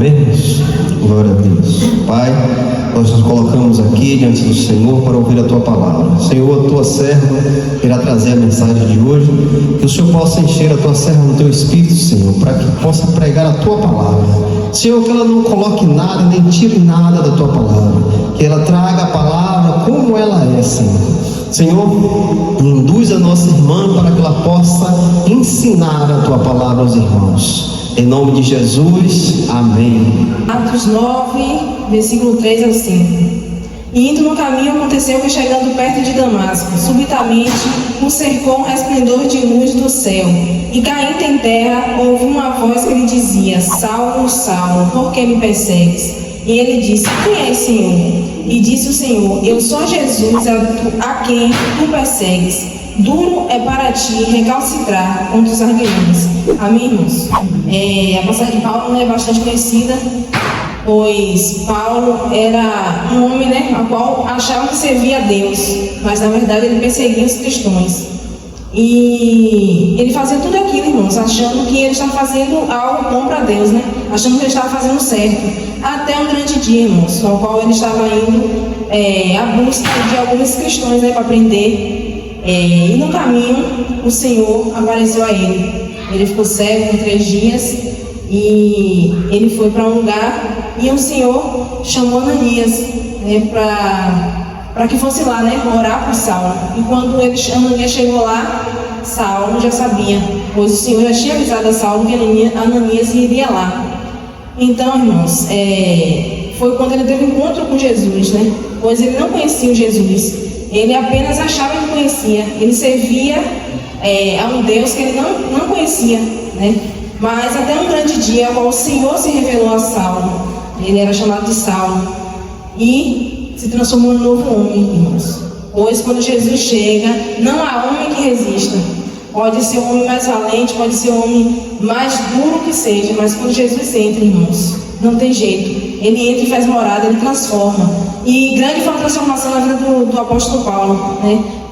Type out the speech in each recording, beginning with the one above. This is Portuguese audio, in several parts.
Amém? Glória a Deus. Pai, nós nos colocamos aqui diante do Senhor para ouvir a Tua palavra. Senhor, a Tua serva irá trazer a mensagem de hoje. Que o Senhor possa encher a Tua serva no Teu Espírito, Senhor, para que possa pregar a Tua palavra. Senhor, que ela não coloque nada, nem tire nada da Tua palavra. Que ela traga a palavra como ela é, Senhor. Senhor, induz a nossa irmã para que ela possa ensinar a Tua palavra aos irmãos. Em nome de Jesus, amém. Atos 9, versículo 3 ao 5. E indo no caminho, aconteceu que, chegando perto de Damasco, subitamente o cercou um resplendor de luz do céu, e caindo em terra, houve uma voz que lhe dizia: Saulo, Saulo, por que me persegues? E ele disse: Quem és, Senhor? E disse o Senhor: Eu sou Jesus, a quem tu persegues. Duro é para ti recalcitrar contra os arguilhões. Amém, irmãos? A passagem de Paulo é bastante conhecida, pois Paulo era um homem, a qual achava que servia a Deus, mas na verdade ele perseguia os cristãos. E ele fazia tudo aquilo, irmãos, achando que ele estava fazendo algo bom para Deus, achando que ele estava fazendo certo. Até um grande dia, irmãos, no qual ele estava indo à busca de alguns cristãos, para aprender. E no caminho o Senhor apareceu a ele. Ele ficou cego por 3 dias e ele foi para um lugar e o Senhor chamou Ananias para que fosse lá, orar por Saulo. E quando Ananias chegou lá, Saulo já sabia, pois o Senhor já tinha avisado a Saulo que Ananias iria lá. Então, irmãos, foi quando ele teve um encontro com Jesus, pois ele não conhecia o Jesus. Ele apenas achava que conhecia. Ele servia a um Deus que ele não conhecia, Mas até um grande dia, ao qual o Senhor se revelou a Saulo. Ele era chamado de Saulo e se transformou num novo homem, irmãos. Pois quando Jesus chega, não há homem que resista. Pode ser o homem mais valente, pode ser o homem mais duro que seja, mas quando Jesus entra, irmãos, não tem jeito. Ele entra e faz morada, ele transforma. E grande foi a transformação na vida do apóstolo Paulo,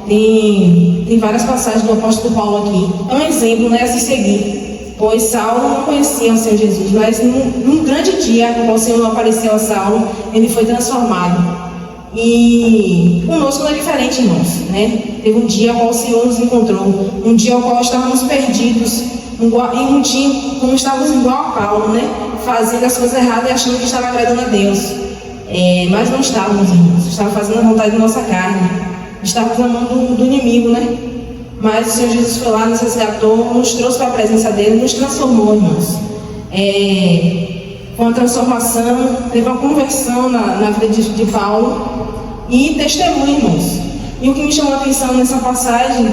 Tem várias passagens do apóstolo Paulo aqui. É um exemplo, a se seguir. Pois Saulo não conhecia o Senhor Jesus, mas num grande dia, quando o Senhor apareceu a Saulo, ele foi transformado. E conosco não é diferente, irmãos, Teve um dia ao qual o Senhor nos encontrou, um dia ao qual estávamos perdidos, e um dia como estávamos igual a Paulo, fazendo as coisas erradas e achando que estava agradando a Deus. Mas não estávamos, irmãos, estávamos fazendo a vontade da nossa carne, estávamos na mão do inimigo, Mas o Senhor Jesus foi lá, nos resgatou, nos trouxe para a presença dele, nos transformou, irmãos. Foi uma transformação, teve uma conversão na vida de Paulo e testemunho, irmãos. E o que me chamou a atenção nessa passagem,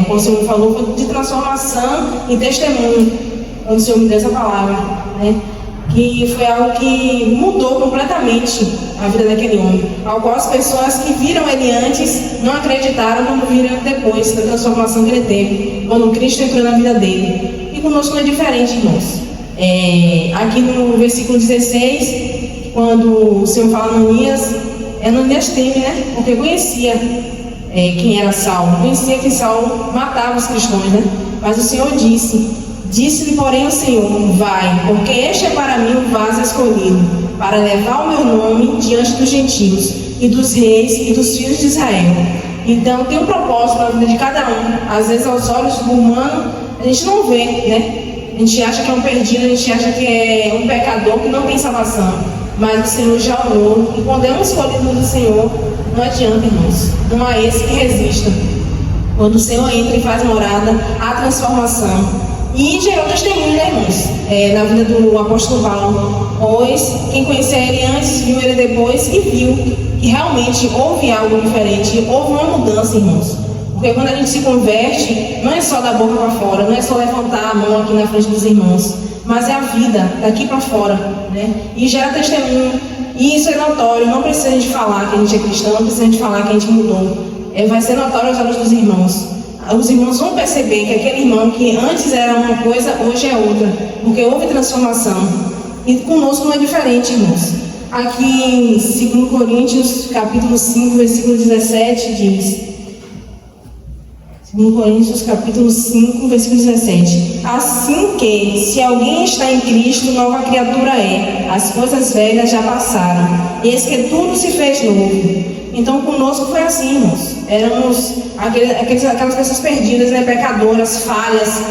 como o Senhor falou, foi de transformação e testemunho, quando o Senhor me deu essa palavra, que foi algo que mudou completamente a vida daquele homem, ao qual as pessoas que viram ele antes não acreditaram quando viram depois da transformação que ele teve, quando Cristo entrou na vida dele. E conosco não é diferente, irmãos. Aqui no versículo 16, quando o Senhor fala Ananias teme, porque conhecia quem era Saulo, conhecia que Saulo matava os cristãos, Mas o Senhor disse-lhe, porém, o Senhor: vai, porque este é para mim o vaso escolhido, para levar o meu nome diante dos gentios e dos reis e dos filhos de Israel. Então tem um propósito na vida de cada um. Às vezes, aos olhos do humano, a gente não vê, A gente acha que é um perdido, a gente acha que é um pecador que não tem salvação. Mas o Senhor já olhou, e quando é um escolhido do Senhor, não adianta, irmãos. Não há esse que resista. Quando o Senhor entra e faz morada, há transformação. E gerou testemunho, irmãos, na vida do apóstolo Paulo. Pois quem conhecia ele antes, viu ele depois e viu que realmente houve algo diferente, houve uma mudança, irmãos. Porque quando a gente se converte, não é só da boca para fora, não é só levantar a mão aqui na frente dos irmãos, mas é a vida, daqui para fora, E gera testemunho. E isso é notório, não precisa a gente falar que a gente é cristão, não precisa a gente falar que a gente mudou. Vai ser notório aos olhos dos irmãos. Os irmãos vão perceber que aquele irmão que antes era uma coisa, hoje é outra, porque houve transformação. E conosco não é diferente, irmãos. Aqui em 2 Coríntios, capítulo 5, versículo 17, diz: 2 Coríntios capítulo 5, versículo 17. Assim que, se alguém está em Cristo, nova criatura é. As coisas velhas já passaram, eis que tudo se fez novo. Então conosco foi assim, irmãos. Éramos aquelas pessoas perdidas, né? Pecadoras, falhas,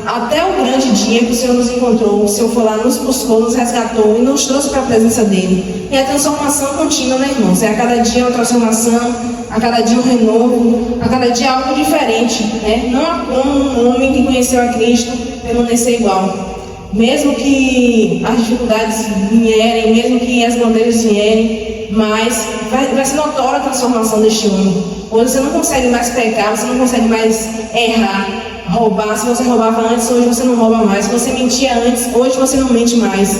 até o grande dia que o Senhor nos encontrou. O Senhor foi lá, nos buscou, nos resgatou e nos trouxe para a presença dele. E a transformação contínua, né, irmãos? É a cada dia uma transformação, a cada dia um renovo, a cada dia algo diferente, né? Não há como um homem que conheceu a Cristo permanecer igual. Mesmo que as dificuldades vierem, mesmo que as bandeiras vierem, mas vai ser notória a transformação deste homem. Hoje você não consegue mais pecar, você não consegue mais errar, roubar. Se você roubava antes, hoje você não rouba mais. Se você mentia antes, hoje você não mente mais.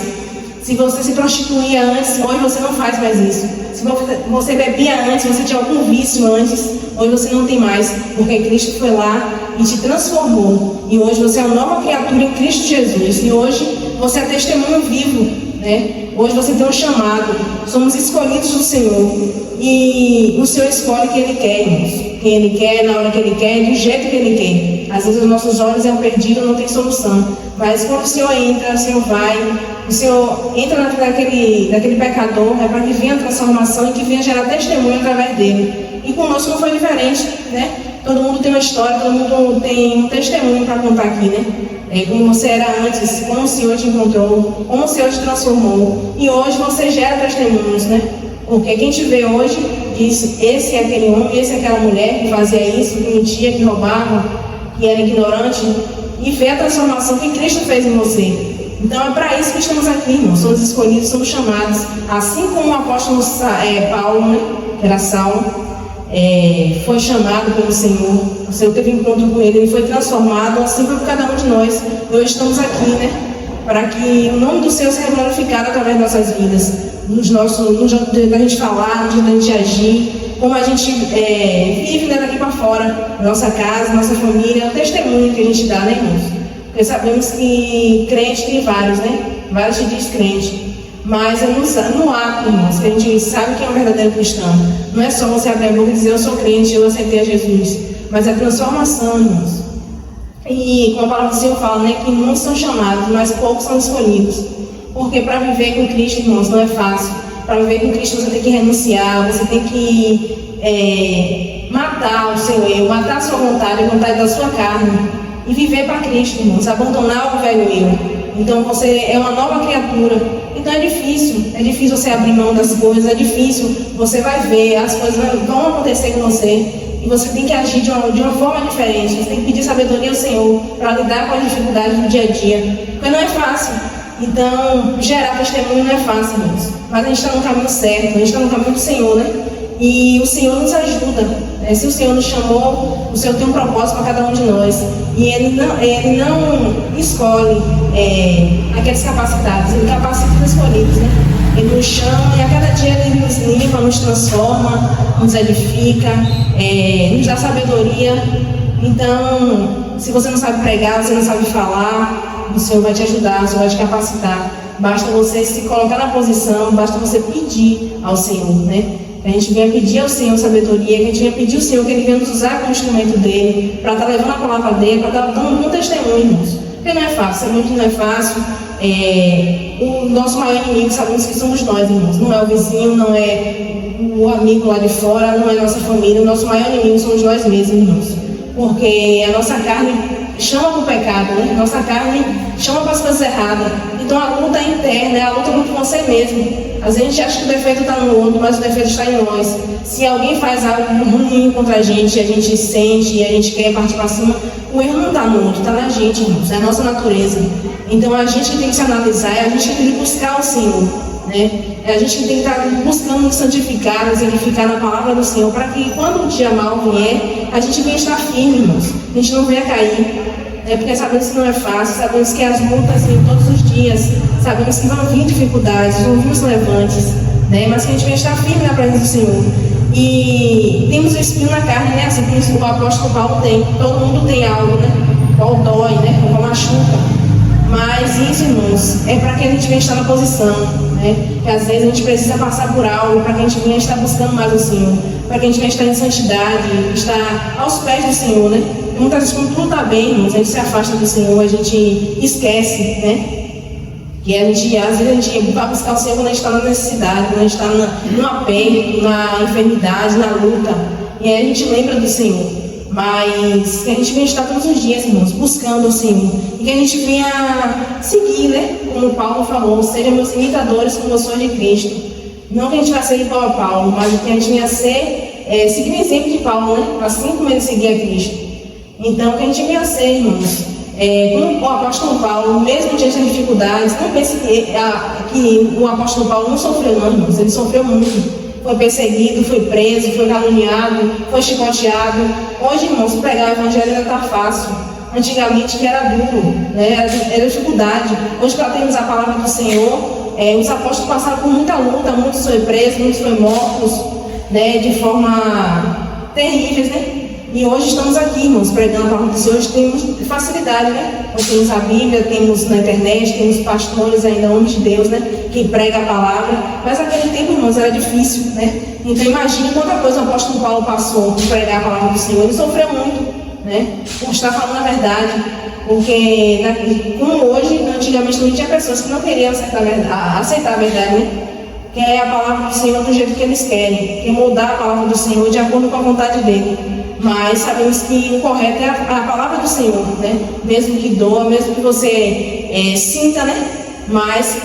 Se você se prostituía antes, hoje você não faz mais isso. Se você bebia antes, você tinha algum vício antes, hoje você não tem mais, porque Cristo foi lá e te transformou. E hoje você é uma nova criatura em Cristo Jesus. E hoje você é testemunho vivo, né? Hoje você tem um chamado. Somos escolhidos do Senhor. E o Senhor escolhe quem Ele quer, irmãos. Quem Ele quer, na hora que Ele quer, do jeito que Ele quer. Às vezes os nossos olhos é um perdido, não tem solução. Mas quando o Senhor entra, o Senhor vai, o Senhor entra daquele pecador, é para que venha a transformação e que venha gerar testemunho através dele. E conosco não foi diferente, né? Todo mundo tem uma história, todo mundo tem um testemunho para contar aqui, né? Como você era antes, como o Senhor te encontrou, como o Senhor te transformou. E hoje você gera testemunhos, né? Porque quem te vê hoje diz, esse é aquele homem, esse é aquela mulher que fazia isso, que mentia, que roubava, que era ignorante, e vê a transformação que Cristo fez em você. Então é para isso que estamos aqui, irmãos. Somos escolhidos, somos chamados. Assim como o apóstolo Paulo, né, que era Saulo, foi chamado pelo Senhor. O Senhor teve um encontro com ele foi transformado. Assim foi por cada um de nós. E hoje estamos aqui, né, para que o nome do Senhor seja glorificado através das nossas vidas, no jeito da gente falar, no jeito da gente agir, como a gente vive, né, daqui para fora, nossa casa, nossa família, o testemunho que a gente dá, né, irmãos? Porque sabemos que crente tem vários, né? Vários se diz crente. Mas é no ato, irmãos, que a gente sabe que é um verdadeiro cristão. Não é só você abrir a boca e dizer eu sou crente, eu aceitei a Jesus. Mas é transformação, irmãos. E como a palavra do Senhor fala, né, que muitos são chamados, mas poucos são escolhidos. Porque para viver com Cristo, irmãos, não é fácil. Para viver com Cristo você tem que renunciar, você tem que matar o seu eu, matar a sua vontade, a vontade da sua carne. E viver para Cristo, irmãos, abandonar o velho eu. Então você é uma nova criatura. Então é difícil você abrir mão das coisas, é difícil, você vai ver, as coisas vão acontecer com você. E você tem que agir de uma forma diferente, você tem que pedir sabedoria ao Senhor para lidar com as dificuldades do dia a dia. Porque não é fácil. Então, gerar testemunho não é fácil, irmãos. Mas a gente está no caminho certo, a gente está no caminho do Senhor, né? E o Senhor nos ajuda, né? Se o Senhor nos chamou, o Senhor tem um propósito para cada um de nós. E Ele não escolhe aqueles capacitados, Ele capacita os escolhidos, né? Ele nos chama e a cada dia Ele nos limpa, nos transforma, nos edifica, nos dá sabedoria. Então, se você não sabe pregar, você não sabe falar, o Senhor vai te ajudar, o Senhor vai te capacitar. Basta você se colocar na posição, basta você pedir ao Senhor, né? Que a gente venha pedir ao Senhor sabedoria, que a gente venha pedir ao Senhor que Ele venha nos usar como instrumento dele, para estar levando a palavra dele, para estar dando um testemunho, irmãos. Porque não é fácil, sabemos que não é fácil. O nosso maior inimigo, sabemos que somos nós, irmãos. Não é o vizinho, não é o amigo lá de fora, não é a nossa família. O nosso maior inimigo somos nós mesmos, irmãos. Porque a nossa carne chama para o pecado, né? Nossa carne chama para as coisas erradas. Então a luta é interna, é a luta contra você mesmo. Às vezes a gente acha que o defeito está no outro, mas o defeito está em nós. Se alguém faz algo ruim contra a gente sente e a gente quer partir para cima, o erro não está no outro, está na gente, irmãos. É a nossa natureza. Então a gente que tem que se analisar, é a gente que tem que buscar o Senhor, né? É a gente que tem que estar buscando nos santificar, nos edificar na palavra do Senhor, para que quando o dia mal vier, a gente venha estar firme, irmãos. A gente não venha cair. Porque sabemos que não é fácil, sabemos que as lutas vêm todos os dias, sabemos que vão vir dificuldades, vão vir os levantes, né? Mas que a gente venha estar firme na presença do Senhor. E temos o espinho na carne, né? Assim como o apóstolo Paulo tem. Todo mundo tem algo, né? Qual dói, né? Qual machuca. Mas isso, irmãos, é para que a gente venha estar na posição, né? Que às vezes a gente precisa passar por algo para que a gente venha estar buscando mais o Senhor, para que a gente venha estar em santidade, estar aos pés do Senhor, né? muitas vezes quando tudo está bem, irmãos, a gente se afasta do Senhor, a gente esquece, né? Que às vezes a gente vai buscar o Senhor quando a gente está na necessidade, quando a gente está no aperto, na enfermidade, na luta. E aí a gente lembra do Senhor. Mas que a gente venha estar todos os dias, irmãos, buscando o Senhor. E que a gente venha seguir, né? Como Paulo falou, sejam meus imitadores como eu sou de Cristo. Não que a gente vai ser igual a Paulo, mas que a gente venha seguir o exemplo de Paulo, né? Assim como ele seguia a Cristo. Então, que a gente venha ser, irmãos, como o apóstolo Paulo, mesmo diante das dificuldades, não pense que o apóstolo Paulo não sofreu, não, irmãos. Ele sofreu muito. Foi perseguido, foi preso, foi caluniado, foi chicoteado. Hoje, irmãos, pregar o evangelho ainda está fácil. Antigamente que era duro, né? Era dificuldade. Hoje, para termos a palavra do Senhor, os apóstolos passaram por muita luta, muitos foram presos, muitos foram mortos, né? De forma terríveis, né? E hoje estamos aqui, irmãos, pregando a palavra do Senhor. Hoje temos facilidade, né? Hoje temos a Bíblia, temos na internet, temos pastores ainda, homens de Deus, né? Que prega a palavra. Mas naquele tempo, irmãos, era difícil, né? Então imagine quanta coisa o apóstolo Paulo passou por pregar a palavra do Senhor. Ele sofreu muito, né? Por estar falando a verdade. Porque, como hoje, antigamente não tinha pessoas que não queriam aceitar a verdade, né? Que é a palavra do Senhor do jeito que eles querem. Que é mudar a palavra do Senhor de acordo com a vontade dele. Mas sabemos que o correto é a palavra do Senhor, né? Mesmo que doa, mesmo que você sinta, né? Mas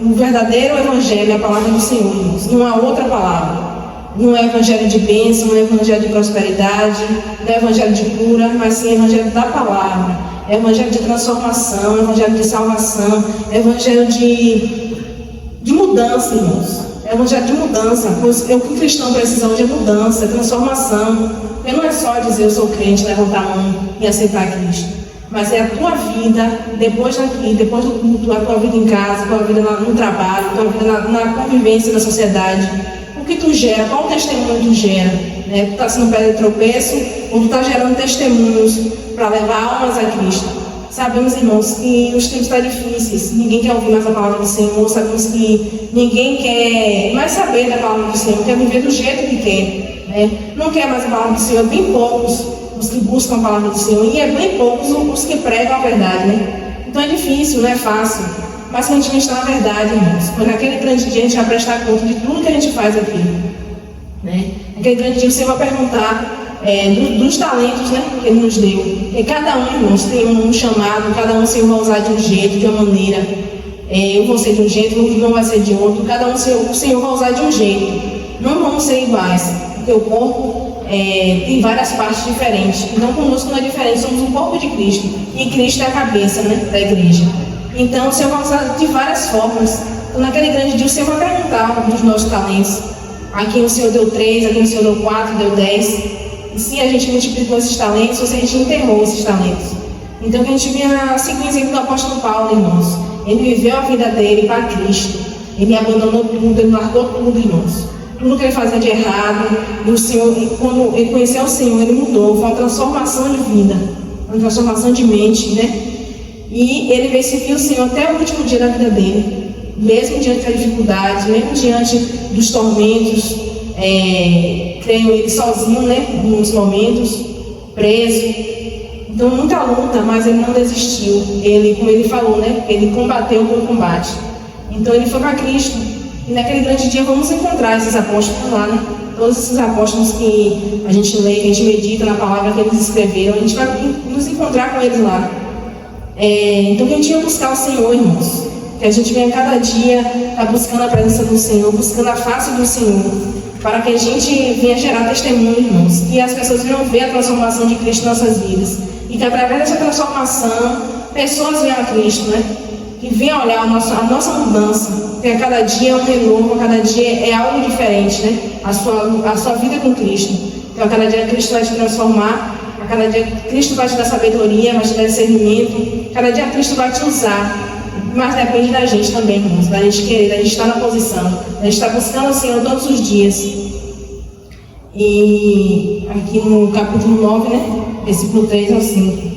o verdadeiro evangelho é a palavra do Senhor, irmãos. Não há outra palavra. Não é evangelho de bênção, não é evangelho de prosperidade, não é evangelho de cura, mas sim evangelho da palavra. É evangelho de transformação, é evangelho de salvação, é evangelho de mudança, irmãos. É evangelho de mudança, pois o que o cristão precisa hoje é mudança, é transformação. Porque não é só dizer eu sou crente, levantar a mão e aceitar Cristo. Mas é a tua vida, depois do culto, a tua vida em casa, a tua vida no trabalho, a tua vida na convivência na sociedade. O que tu gera, qual testemunho tu gera? Né? Tu está sendo pedra de tropeço ou tu está gerando testemunhos para levar almas a Cristo? Sabemos, irmãos, que os tempos estão difíceis, ninguém quer ouvir mais a palavra do Senhor, sabemos que ninguém quer mais saber da palavra do Senhor, quer viver do jeito que quer. Não quer mais a palavra do Senhor, bem poucos os que buscam a palavra do Senhor, e é bem poucos os que pregam a verdade, né? Então é difícil, não é fácil, mas se a gente está na verdade, irmãos, porque naquele grande dia a gente vai prestar conta de tudo que a gente faz aqui, né? Naquele grande dia você vai perguntar dos talentos, né, que Ele nos deu, e cada um, irmãos, tem um chamado, cada um o Senhor vai usar de um jeito, de uma maneira, eu vou ser de um jeito, o irmão vai ser de outro, cada um o Senhor vai usar de um jeito, não vamos ser iguais. Porque o corpo tem várias partes diferentes. Então, conosco não é diferente, somos um corpo de Cristo. E Cristo é a cabeça, né, da igreja. Então, o Senhor vai usar de várias formas. Então, naquele grande dia, o Senhor vai perguntar dos nossos talentos. A quem o Senhor deu 3, a quem o Senhor deu 4, deu 10. E se a gente multiplicou esses talentos, ou se a gente enterrou esses talentos. Então, que a gente venha seguir o exemplo do apóstolo Paulo, irmãos. Ele viveu a vida dele para Cristo. Ele abandonou tudo, ele largou tudo, irmãos. Tudo que ele fazia de errado, e o Senhor, quando ele conheceu o Senhor, ele mudou, foi uma transformação de vida, uma transformação de mente, né? E ele veio seguir o Senhor até o último dia da vida dele, mesmo diante da dificuldade, mesmo diante dos tormentos, creio ele sozinho, né? Em muitos momentos, preso. Então, muita luta, mas ele não desistiu. Ele, como ele falou, né? Ele combateu o bom combate. Então, ele foi para Cristo. E naquele grande dia vamos encontrar esses apóstolos lá, né? Todos esses apóstolos que a gente lê, que a gente medita na palavra que eles escreveram, a gente vai nos encontrar com eles lá. Então que a gente venha buscar o Senhor, irmãos. Que a gente venha cada dia estar buscando a presença do Senhor, buscando a face do Senhor, para que a gente venha gerar testemunho, irmãos. Que as pessoas venham ver a transformação de Cristo em nossas vidas. E que através dessa transformação, pessoas venham a Cristo, né? Que venha olhar a nossa mudança, porque a cada dia é um renovo, a cada dia é algo diferente, né? A sua vida com Cristo. Então, a cada dia Cristo vai te transformar, a cada dia Cristo vai te dar sabedoria, vai te dar discernimento, a cada dia Cristo vai te usar. Mas depende da gente também, irmãos, da gente querer, da gente estar na posição, da gente estar buscando o Senhor todos os dias. E aqui no capítulo 9, né? Versículo 3 ao 5.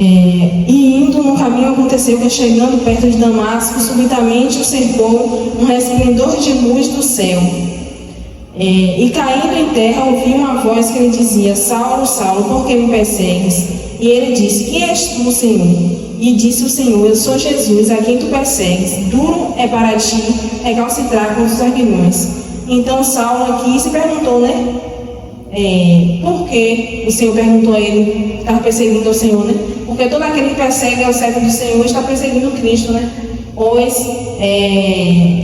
E indo Indo no caminho, aconteceu que, chegando perto de Damasco, subitamente o cercou um resplendor de luz do céu. E caindo em terra, ouviu uma voz que lhe dizia: Saulo, Saulo, por que me persegues? E ele disse: Quem és tu, Senhor? E disse o Senhor: Eu sou Jesus, a quem tu persegues. Duro é para ti recalcitrar com os aguilhões. Então Saulo aqui se perguntou, né? Por que o Senhor perguntou a ele, estava perseguindo o Senhor, né? Porque todo aquele que persegue ao servo do Senhor está perseguindo o Cristo, né? Pois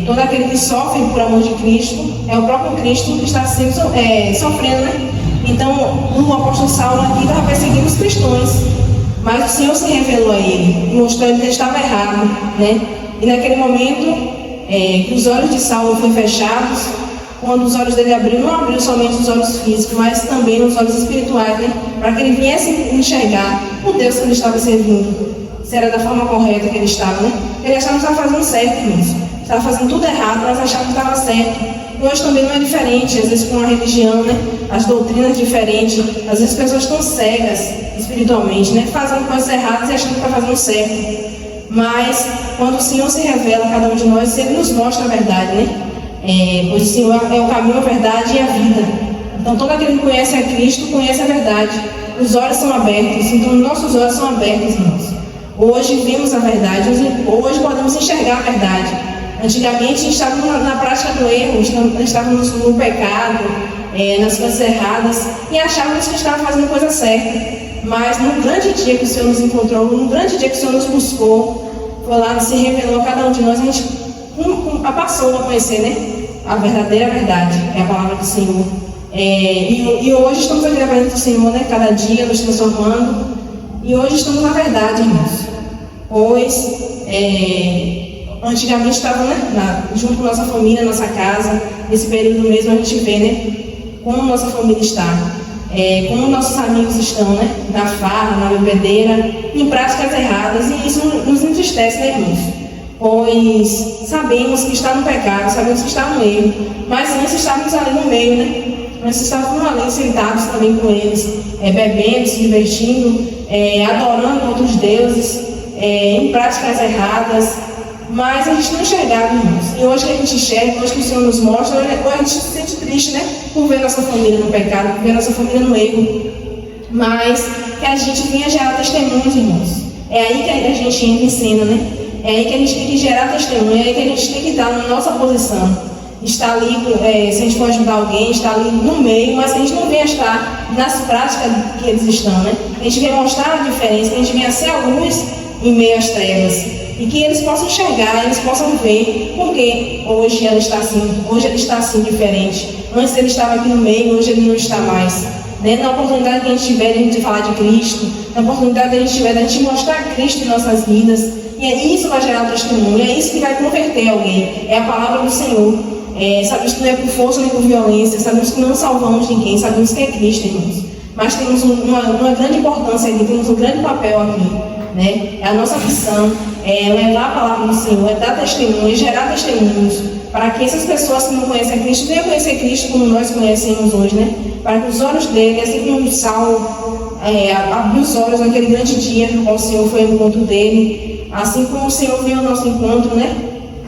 todo aquele que sofre por amor de Cristo é o próprio Cristo que está sendo sofrendo, né? Então o apóstolo Saulo aqui estava perseguindo os cristãos, mas o Senhor se revelou a ele, mostrando que ele estava errado, né? E naquele momento que os olhos de Saulo foram fechados, quando os olhos dele abriram, não abriu somente os olhos físicos, mas também os olhos espirituais, né? Para que ele viesse enxergar o Deus que ele estava servindo, se era da forma correta que ele estava, né? Ele achava que estava fazendo certo, irmãos. Estava fazendo tudo errado, mas achava que estava certo. E hoje também não é diferente, às vezes com a religião, né? As doutrinas diferentes, às vezes pessoas estão cegas espiritualmente, né? Fazendo coisas erradas e achando que está fazendo certo. Mas quando o Senhor se revela a cada um de nós, Ele nos mostra a verdade, né? Pois o Senhor é o caminho, a verdade e a vida. Então todo aquele que conhece a Cristo conhece a verdade. Os olhos são abertos, então nossos olhos são abertos, irmãos. Hoje vimos a verdade, hoje podemos enxergar a verdade. Antigamente estávamos na prática do erro, estávamos no pecado, nas coisas erradas, e achávamos que estávamos fazendo coisa certa. Mas no grande dia que o Senhor nos encontrou, no grande dia que o Senhor nos buscou, foi lá, se revelou a cada um de nós, a gente passou a conhecer, né? A verdadeira verdade, é a palavra do Senhor. E hoje estamos aqui na presença do Senhor, né? Cada dia nos transformando. E hoje estamos na verdade, irmãos. Pois antigamente estávamos, né, junto com nossa família, nossa casa. Nesse período mesmo a gente vê, né, como nossa família está, como nossos amigos estão, né, na farra, na bebedeira, em práticas erradas. E isso nos entristece, né, irmãos? Pois sabemos que está no pecado, sabemos que está no erro, mas antes estávamos ali no meio, né? Antes estávamos ali sentados também com eles, bebendo, se divertindo, adorando outros deuses, em práticas erradas, mas a gente não enxergava, irmãos. E hoje que a gente enxerga, hoje que o Senhor nos mostra, hoje a gente se sente triste, né? Por ver nossa família no pecado, por ver nossa família no erro, mas que a gente venha gerar testemunhos, irmãos. É aí que a gente entra em cena, né? É aí que a gente tem que gerar testemunho, é aí que a gente tem que estar na nossa posição. Está ali, se a gente for ajudar alguém, está ali no meio, mas que a gente não venha estar nas práticas que eles estão, né? A gente venha mostrar a diferença, que a gente venha ser a luz em meio às trevas. E que eles possam enxergar, eles possam ver, porque hoje ele está assim diferente. Antes ele estava aqui no meio, hoje ele não está mais. Né? Na oportunidade que a gente tiver de a gente falar de Cristo, na oportunidade que a gente tiver de a gente mostrar Cristo em nossas vidas, e isso que vai gerar um testemunho, é isso que vai converter alguém, é a palavra do Senhor. Sabemos que não é por força nem por violência, sabemos que não salvamos ninguém, sabemos que é Cristo, irmãos. Mas temos uma grande importância aqui, temos um grande papel aqui, né? É a nossa missão, levar a palavra do Senhor, dar testemunho, gerar testemunhos, para que essas pessoas que não conhecem a Cristo venham conhecer Cristo como nós conhecemos hoje, né? Para que os olhos dele, assim como Saulo abriu os olhos naquele grande dia no qual o Senhor foi ao encontro dele, assim como o Senhor veio ao nosso encontro, né?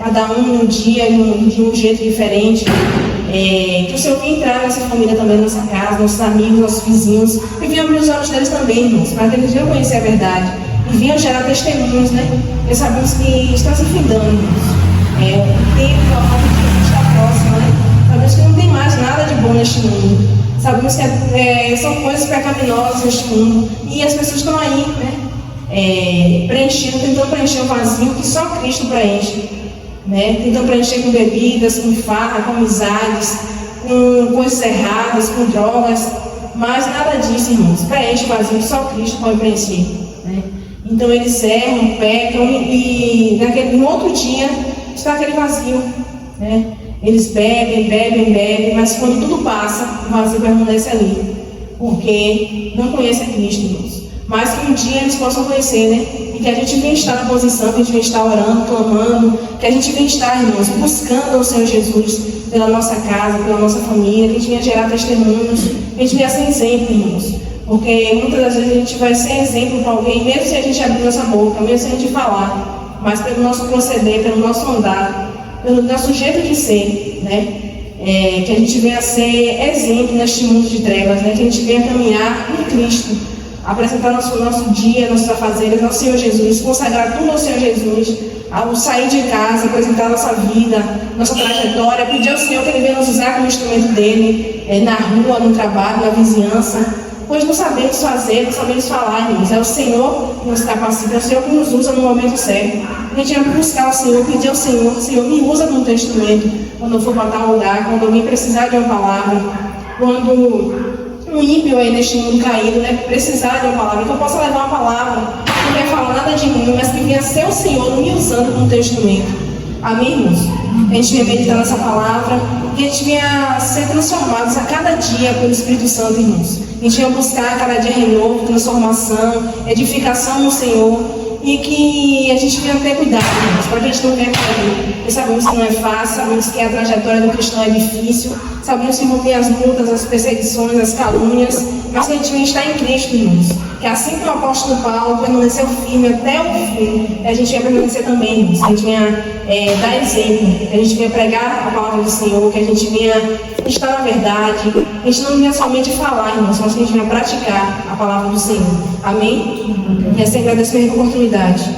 Cada um num dia, de um jeito diferente. Que o Senhor venha entrar nessa família também, na nossa casa, nossos amigos, nossos vizinhos, e venha abrir os olhos deles também, irmãos, para que eles venham conhecer a verdade e venham gerar testemunhos, né? Porque sabemos que está se findando, irmãos. O tempo, a volta de Jesus está próxima, né? Sabemos que não tem mais nada de bom neste mundo. Sabemos que são coisas pecaminosas neste mundo, e as pessoas estão aí, né? Tentando preencher o vazio que só Cristo preenche. Né? Tentam preencher com bebidas, com farra, com amizades, com coisas erradas, com drogas, mas nada disso, irmãos. Preenche o vazio que só Cristo pode preencher, né? Então eles erram, pecam e no outro dia está aquele vazio, né? Eles bebem, mas quando tudo passa, o vazio permanece ali, porque não conhecem a Cristo, irmãos. Mas que um dia eles possam conhecer, né? E que a gente venha estar na posição, que a gente venha estar orando, clamando, que a gente venha estar, irmãos, buscando o Senhor Jesus pela nossa casa, pela nossa família, que a gente venha gerar testemunhos, que a gente venha ser exemplo, irmãos. Porque muitas das vezes a gente vai ser exemplo para alguém, mesmo se a gente abrir nossa boca, mesmo se a gente falar, mas pelo nosso proceder, pelo nosso andar, pelo nosso jeito de ser, né? Que a gente venha ser exemplo neste mundo de trevas, né? Que a gente venha caminhar em Cristo, apresentar nosso dia, nossos afazeres ao Senhor Jesus, consagrar tudo ao Senhor Jesus, ao sair de casa, apresentar nossa vida, nossa trajetória, pedir ao Senhor que Ele venha nos usar como instrumento dEle, na rua, no trabalho, na vizinhança, pois não sabemos fazer, não sabemos falar, irmãos. É o Senhor que nos capacita, é o Senhor que nos usa no momento certo. A gente vai buscar o Senhor, pedir ao Senhor, Senhor, me usa como teu instrumento, quando eu for para tal lugar, quando alguém precisar de uma palavra, quando um ímpio aí neste mundo caído, né, precisar de uma palavra, que eu possa levar uma palavra, não quer falar nada de mim, mas que venha ser o Senhor me usando como teu instrumento. Amém, irmãos? A gente venha meditar nessa palavra, que a gente venha ser transformados a cada dia pelo Espírito Santo, irmãos. A gente venha buscar a cada dia renovo, transformação, edificação no Senhor, e que a gente venha ter cuidado, irmãos, para que a gente não venha cair. Porque sabemos que não é fácil, sabemos que a trajetória do cristão é difícil, sabemos que vão ter as lutas, as perseguições, as calúnias, mas que a gente venha estar em Cristo, irmãos. Que assim como o apóstolo Paulo permaneceu firme até o fim, a gente venha permanecer também, irmãos. Que a gente venha dar exemplo, que a gente venha pregar a palavra do Senhor, que a gente venha estar na verdade, que a gente não venha somente falar, irmãos, mas que a gente venha praticar a palavra do Senhor. Amém? E assim agradeço pela oportunidade.